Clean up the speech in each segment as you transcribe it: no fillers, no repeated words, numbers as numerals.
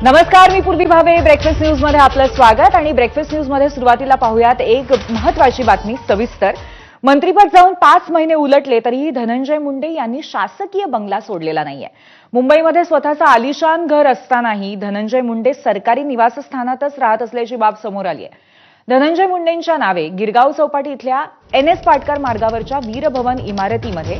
नमस्कार, मी पूर्वी Bhave. Breakfast news मध्ये आपलं स्वागत. आणि ब्रेकफास्ट न्यूज मध्ये सुरुवातीला पाहूयात एक महत्त्वाची बातमी सविस्तर. मंत्रिपद जाऊन 5 महिने उलटले तरीही धनंजय मुंडे यांनी शासकीय बंगला सोडलेला नाहीये. मुंबईमध्ये स्वतःचं आलिशान घर असतानाही धनंजय मुंडे सरकारी निवासस्थानातच राहत असल्याची बाब समोर आली आहे. धनंजय मुंडेंच्या नावे गिरगाव चौपाटी इथल्या NS पाटकर मार्गावरच्या वीरभवन इमारतीमध्ये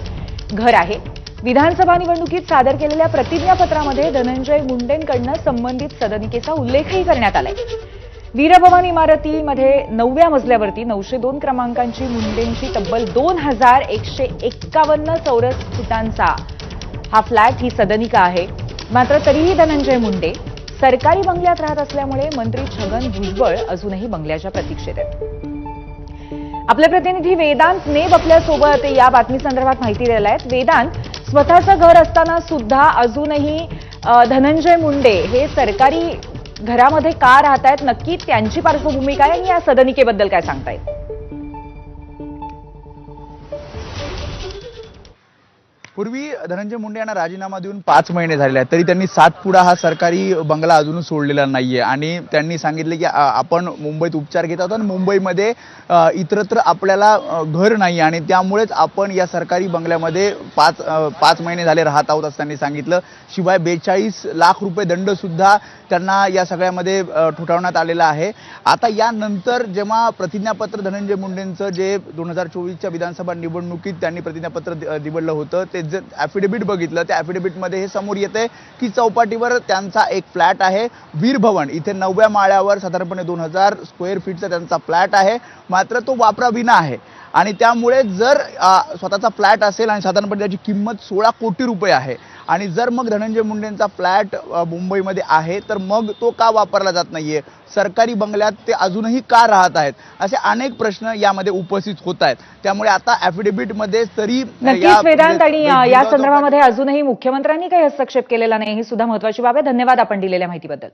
घर आहे. विधानसभा निवडणुकीत सादर केलेल्या प्रतिज्ञापत्रामध्ये धनंजय मुंडेंकडून संबंधित सदनिकेचा उल्लेखही करण्यात आलाय. वीरभवन इमारतीमध्ये 9व्या मजल्यावरती 902 क्रमांकांची मुंडेंची तब्बल 2151 चौरस फुटांचा हा फ्लॅट ही सदनिका आहे. मात्र तरीही धनंजय मुंडे सरकारी बंगल्यात राहत असल्यामुळे मंत्री छगन भुजबळ अजूनही बंगल्याच्या प्रतीक्षेत आहेत. आपले प्रतिनिधी वेदांत नेब आपल्यासोबत या बातमीसंदर्भात माहिती द्यायला आहेत. वेदांत, स्वतःचं घर असताना सुद्धा अजूनही धनंजय मुंडे हे सरकारी घरामध्ये का राहत आहेत, नक्की त्यांची पार्श्वभूमी काय आणि या सदनिकेबद्दल काय सांगतायत? पूर्वी धनंजय मुंडे यांना राजीनामा देऊन 5 महिने झालेले आहेत, तरी त्यांनी सातपुडा हा सरकारी बंगला अजून सोडलेला नाहीये. आणि त्यांनी सांगितले की आपण मुंबईत उपचार घेत आहोत आणि मुंबईमध्ये इतरत्र आपल्याला घर नाही आणि त्यामुळेच आपण या सरकारी बंगल्यामध्ये 5 महिने झाले राहत आहोत असं त्यांनी सांगितलं. शिवाय 42 लाख रुपये दंड सुद्धा त्यांना या सगळ्यामध्ये ठोठावण्यात आलेला आहे. आता यानंतर जेव्हा प्रतिज्ञापत्र धनंजय मुंडेंचं जे 2024च्या विधानसभा निवडणुकीत त्यांनी प्रतिज्ञापत्र दिवडलं होतं, ते जे ॲफिडेव्हिट बघितलं, त्या ॲफिडेव्हिटमध्ये हे समोर येते की चौपाटीवर त्यांचा एक फ्लॅट आहे. वीरभवन इथे 9व्या माळ्यावर साधारणपणे 2000 स्क्वेअर फीटचा त्यांचा फ्लॅट आहे. मात्र तो वापराविना आहे आणि त्यामुळे जर स्वतःचा फ्लॅट असेल आणि साधारणपणे त्याची किंमत 16 कोटी रुपये आहे आणि जर मग धनंजय मुंडेंचा फ्लॅट मुंबईमध्ये आहे तर मग तो का वापरला जात नाहीये, सरकारी बंगल्यात ते अजूनही का राहत आहेत, असे अनेक प्रश्न यामध्ये उपस्थित होत आहेत. त्यामुळे आता ॲफिडेव्हिटमध्ये तरी नक्कीच वेदांत, आणि या संदर्भामध्ये अजूनही मुख्यमंत्र्यांनी काही हस्तक्षेप केलेला नाही, ही सुद्धा महत्त्वाची बाब आहे. धन्यवाद आपण दिलेल्या माहितीबद्दल.